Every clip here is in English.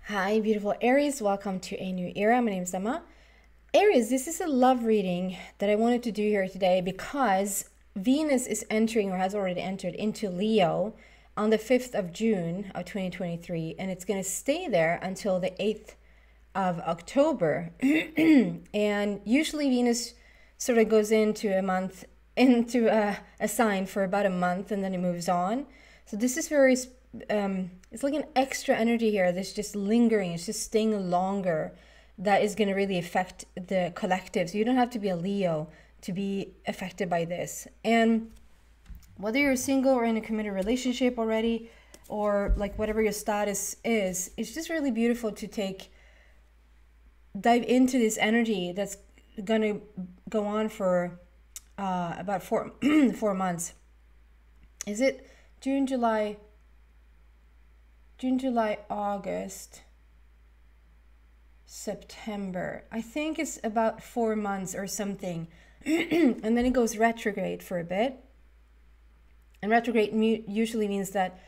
Hi, beautiful Aries. Welcome to a new era. My name is Emma. Aries, this is a love reading that I wanted to do here today because Venus is entering or has already entered into Leo on the 5th of June of 2023, and it's going to stay there until the 8th of October. And usually Venus sort of goes into a sign for about a month and then it moves on. So this is very it's like an extra energy here that's just lingering, it's just staying longer, that is going to really affect the collective. So you don't have to be a Leo to be affected by this. And whether you're single or in a committed relationship already, or like whatever your status is, it's just really beautiful to dive into this energy that's going to go on for about 4 months. Is it June, July, August, September? I think it's about 4 months or something. And then it goes retrograde for a bit. And retrograde usually means that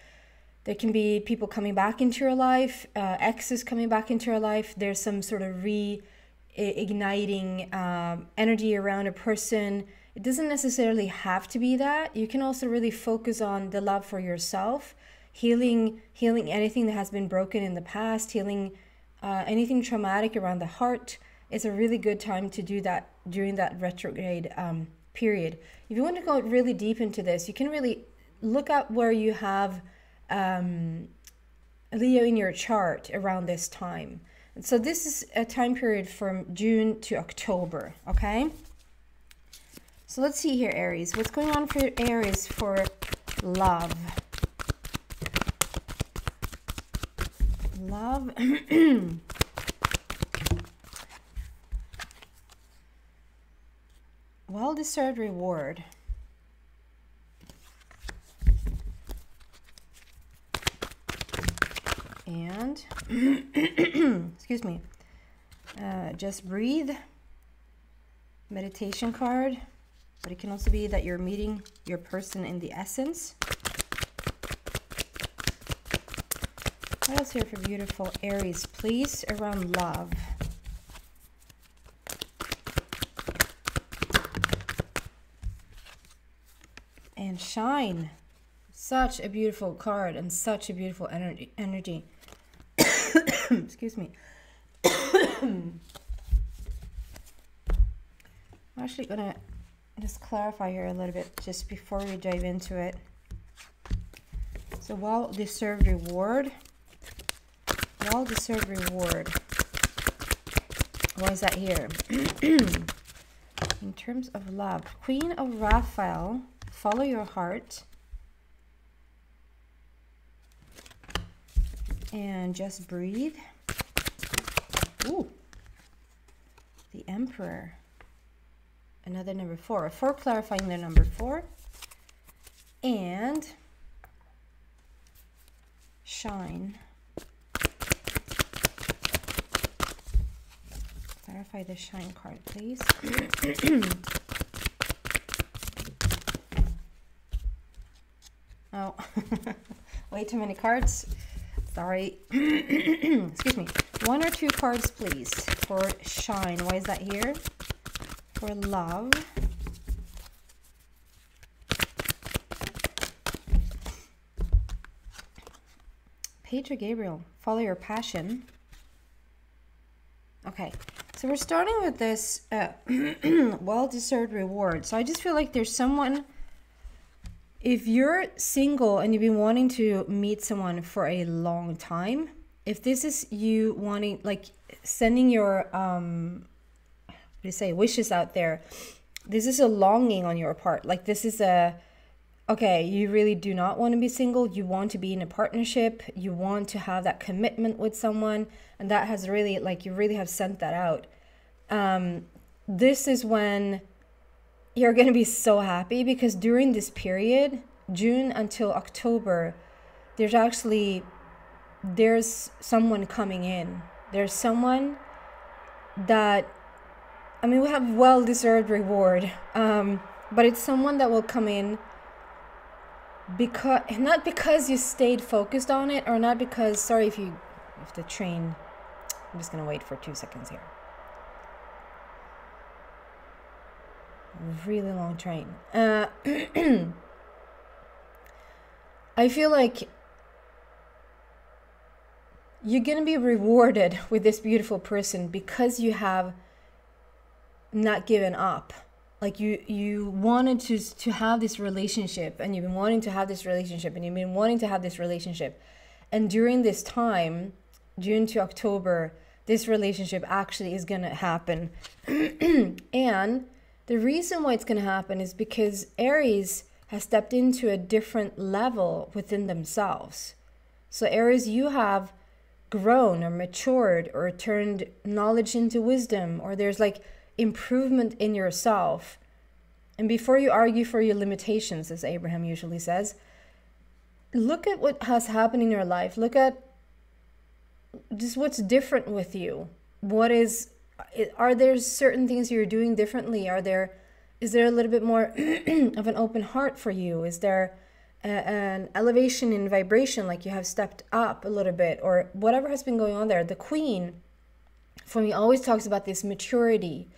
there can be people coming back into your life, exes coming back into your life. There's some sort of reigniting energy around a person. It doesn't necessarily have to be that. You can also really focus on the love for yourself, healing anything that has been broken in the past, healing anything traumatic around the heart. Is a really good time to do that during that retrograde period. If you want to go really deep into this, you can really look at where you have Leo in your chart around this time. And so this is a time period from June to October, okay? So let's see here, Aries. What's going on for Aries for love? Love. Well-deserved reward. And excuse me, just breathe. Meditation card, but it can also be that you're meeting your person in the essence. What else here for beautiful Aries, please, around love? And shine. Such a beautiful card and such a beautiful energy. Excuse me. I'm actually gonna just clarify here a little bit just before we dive into it. So well-deserved reward. Well-deserved reward. Why is that here? In terms of love, Queen of Raphael, follow your heart. And just breathe. Ooh. The Emperor. Another number 4. 4 clarifying the number 4. And shine. Clarify the shine card, please. Oh, way too many cards. Sorry. Excuse me. 1 or 2 cards, please, for shine. Why is that here? For love. Page of Gabriel. Follow your passion. Okay. So we're starting with this well-deserved reward. So I just feel like there's someone... If you're single and you've been wanting to meet someone for a long time, if this is you wanting, like, sending your, wishes out there, this is a longing on your part. Like, this is okay, you really do not want to be single. You want to be in a partnership. You want to have that commitment with someone. And that has really, like, you really have sent that out. This is when... you're going to be so happy, because during this period, June until October, there's someone coming in. There's someone that, I mean, we have well-deserved reward, but it's someone that will come in because, not because you stayed focused on it, or not because, sorry if you if the train, I'm just going to wait for 2 seconds here. Really long train. I feel like you're going to be rewarded with this beautiful person because you have not given up. Like you wanted to have this relationship, and you've been wanting to have this relationship, and you've been wanting to have this relationship. And during this time, June to October, this relationship actually is going to happen. And the reason why it's going to happen is because Aries has stepped into a different level within themselves. So Aries, you have grown or matured or turned knowledge into wisdom, or there's like improvement in yourself. And before you argue for your limitations, as Abraham usually says, look at what has happened in your life. Look at just what's different with you. Are there certain things you're doing differently? Is there a little bit more of an open heart for you? Is there an elevation in vibration, like you have stepped up a little bit, or whatever has been going on there? The Queen, for me, always talks about this maturity,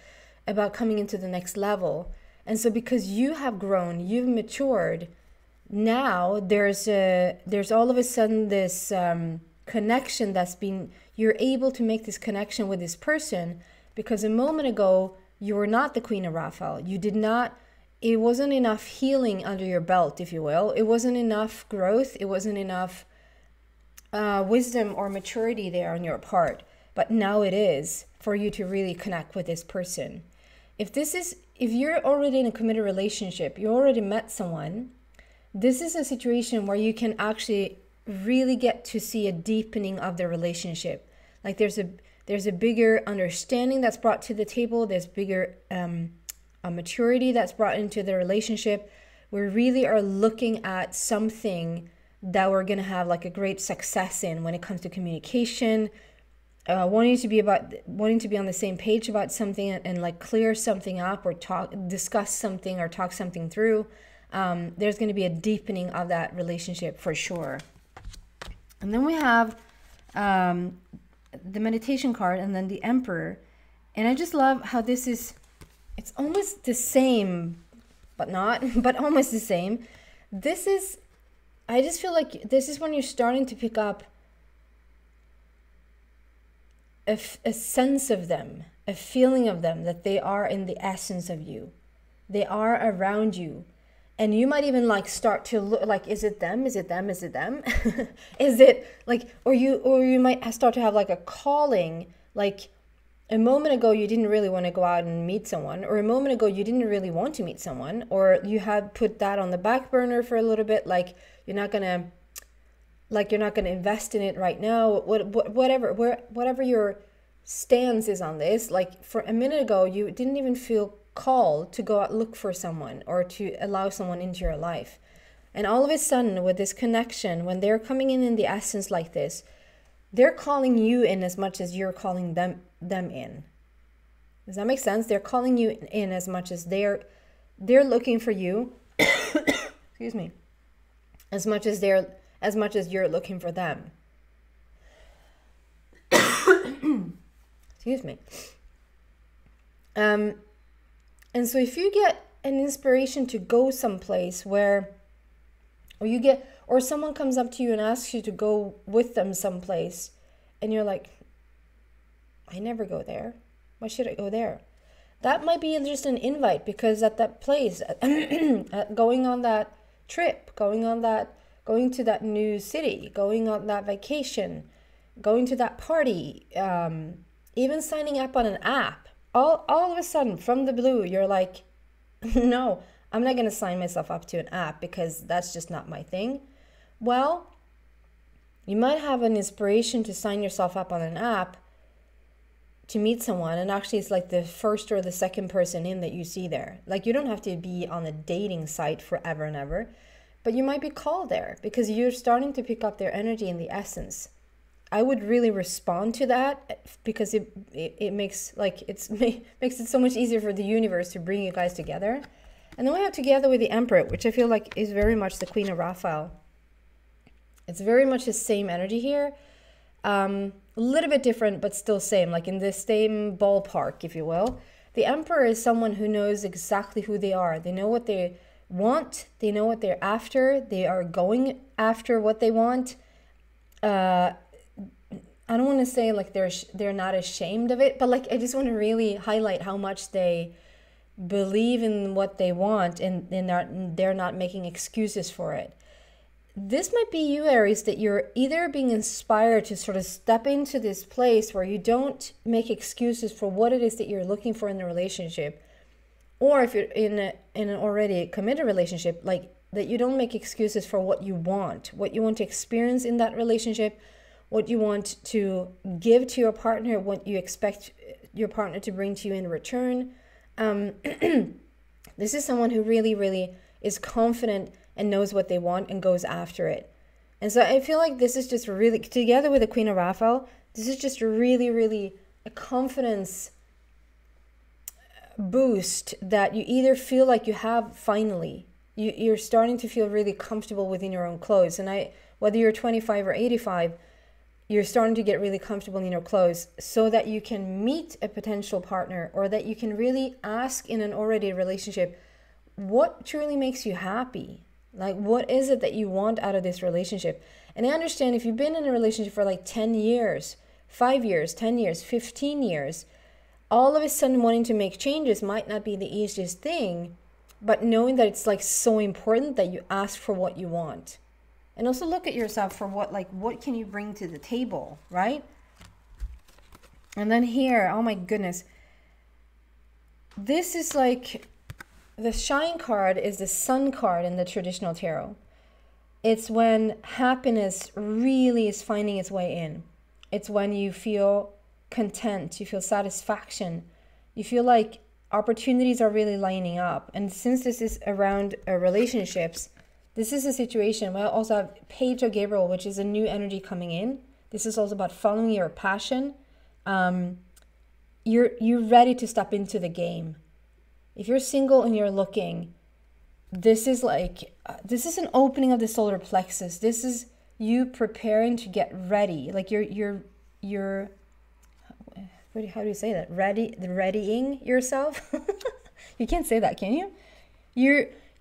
about coming into the next level. And so because you have grown, you've matured, now there's all of a sudden this connection you're able to make this connection with this person, because a moment ago you were not the Queen of Raphael. It wasn't enough healing under your belt, if you will. It wasn't enough growth. It wasn't enough wisdom or maturity there on your part. But now it is, for you to really connect with this person. If you're already in a committed relationship, you already met someone, this is a situation where you can actually really get to see a deepening of the relationship. Like there's a bigger understanding that's brought to the table. There's bigger a maturity that's brought into the relationship. We really are looking at something that we're going to have like a great success in when it comes to communication, wanting to be on the same page about something, and like clear something up, or discuss something, or talk something through. There's going to be a deepening of that relationship for sure. And then we have the meditation card, and then the Emperor. And I just love how it's almost the same, but not, but almost the same. I just feel like this is when you're starting to pick up a sense of them, a feeling of them, that they are in the essence of you. They are around you. And you might even like start to look like, is it them? Is it them? Is it them? Is it like, or you might start to have like a calling, like a moment ago you didn't really want to go out and meet someone, or a moment ago you didn't really want to meet someone, or you had put that on the back burner for a little bit, like you're not gonna invest in it right now, whatever your stance is on this. Like for a minute ago you didn't even feel called to go out look for someone, or to allow someone into your life. And all of a sudden, with this connection, when they're coming in the essence like this, they're calling you in as much as you're calling them in. Does that make sense? They're calling you in as much as they're looking for you. Excuse me. As much as you're looking for them. Excuse me. And so if you get an inspiration to go someplace or someone comes up to you and asks you to go with them someplace, and you're like, I never go there. Why should I go there? That might be just an invite, because at that place, going on that trip, going to that new city, going on that vacation, going to that party, even signing up on an app, all of a sudden, from the blue, you're like, no, I'm not going to sign myself up to an app because that's just not my thing. Well, you might have an inspiration to sign yourself up on an app to meet someone, and actually it's like the first or the second person in that you see there. Like, you don't have to be on a dating site forever and ever, but you might be called there because you're starting to pick up their energy in the essence. I would really respond to that, because it makes it so much easier for the universe to bring you guys together. And then we have together with the Emperor, which I feel like is very much the Queen of Raphael. It's very much the same energy here. A little bit different, but still same, like in the same ballpark, if you will. The Emperor is someone who knows exactly who they are. They know what they want. They know what they're after. They are going after what they want. I don't want to say like they're not ashamed of it, but like I just want to really highlight how much they believe in what they want, and they're not making excuses for it. This might be you, Aries, that you're either being inspired to sort of step into this place where you don't make excuses for what it is that you're looking for in a relationship, or if you're in an already committed relationship, like that you don't make excuses for what you want to experience in that relationship, what you want to give to your partner, what you expect your partner to bring to you in return. This is someone who really, really is confident and knows what they want and goes after it. And so I feel like this is just really, together with the Queen of Raphael, this is just really, really a confidence boost that you either feel like you have finally. You're starting to feel really comfortable within your own clothes. And whether you're 25 or 85, you're starting to get really comfortable in your clothes so that you can meet a potential partner, or that you can really ask in an already relationship, what truly makes you happy? Like, what is it that you want out of this relationship? And I understand if you've been in a relationship for like 10 years, 5 years, 10 years, 15 years, all of a sudden wanting to make changes might not be the easiest thing, but knowing that it's like so important that you ask for what you want. And also look at yourself for what can you bring to the table, right? And then here, oh my goodness, this is like, the Shine card is the Sun card in the traditional tarot. It's when happiness really is finding its way in. It's when you feel content, you feel satisfaction, you feel like opportunities are really lining up. And since this is around relationships, this is a situation. We also have Page of Gabriel, which is a new energy coming in. This is also about following your passion. You're ready to step into the game. If you're single and you're looking, this is like, this is an opening of the solar plexus. This is you preparing to get ready. Like you're how do you say that? Readying yourself. You can't say that, can you?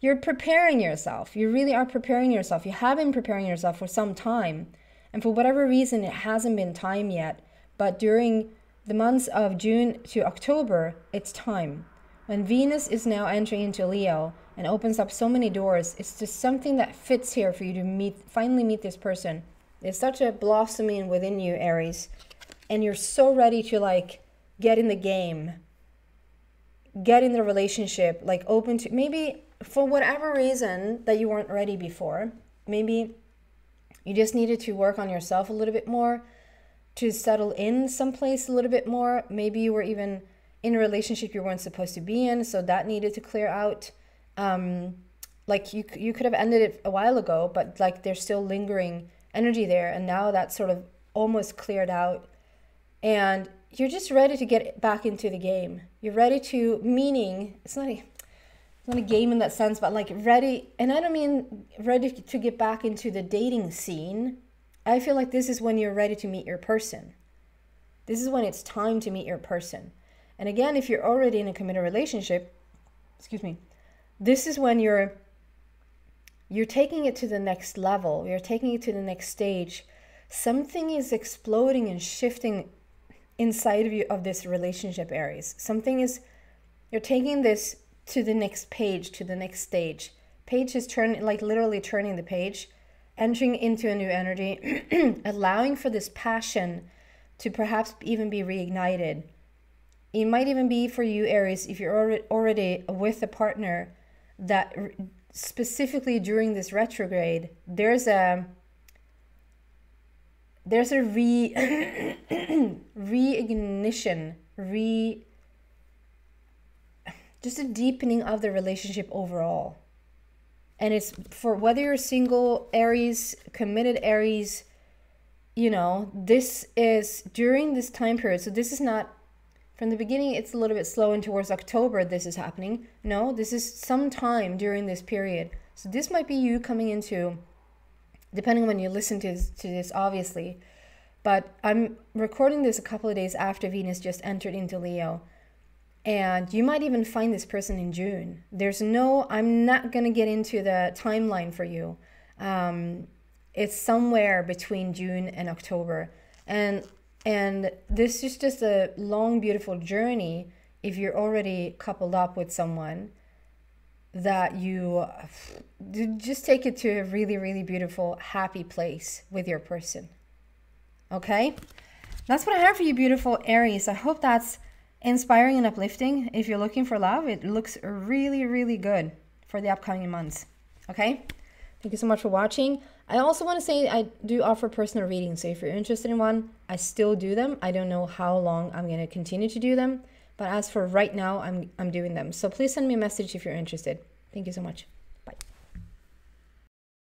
You're preparing yourself. You really are preparing yourself. You have been preparing yourself for some time. And for whatever reason, it hasn't been time yet. But during the months of June to October, it's time. When Venus is now entering into Leo and opens up so many doors, it's just something that fits here for you to finally meet this person. There's such a blossoming within you, Aries. And you're so ready to like get in the game, get in the relationship, like open to, maybe for whatever reason that you weren't ready before. Maybe you just needed to work on yourself a little bit more, to settle in someplace a little bit more. Maybe you were even in a relationship you weren't supposed to be in, so that needed to clear out. Like you could have ended it a while ago, but like there's still lingering energy there, and now that's sort of almost cleared out. And you're just ready to get back into the game. You're ready to, meaning, it's not a game in that sense, but like ready, and I don't mean ready to get back into the dating scene. I feel like this is when you're ready to meet your person. This is when it's time to meet your person. And again, if you're already in a committed relationship, this is when you're taking it to the next level. You're taking it to the next stage. Something is exploding and shifting inside of you, of this relationship, Aries. You're taking this to the next page, to the next stage. Page is turning, like literally turning the page, entering into a new energy, allowing for this passion to perhaps even be reignited. It might even be for you, Aries, if you're already with a partner, that specifically during this retrograde, there's a reignition, just a deepening of the relationship overall. And it's for whether you're single Aries, committed Aries, this is during this time period. So this is not from the beginning, it's a little bit slow, and towards October this is happening. No, this is sometime during this period. So this might be you coming into, depending on when you listen to this obviously, But I'm recording this a couple of days after Venus just entered into Leo. And you might even find this person in June. I'm not going to get into the timeline for you. It's somewhere between June and October. And this is just a long, beautiful journey if you're already coupled up with someone, that you just take it to a really, really beautiful, happy place with your person. Okay? That's what I have for you, beautiful Aries. I hope that's inspiring and uplifting. If you're looking for love, it looks really, really good for the upcoming months. Okay? Thank you so much for watching. I also want to say I do offer personal readings. So if you're interested in one, I still do them. I don't know how long I'm going to continue to do them. But as for right now, I'm doing them. So please send me a message if you're interested. Thank you so much.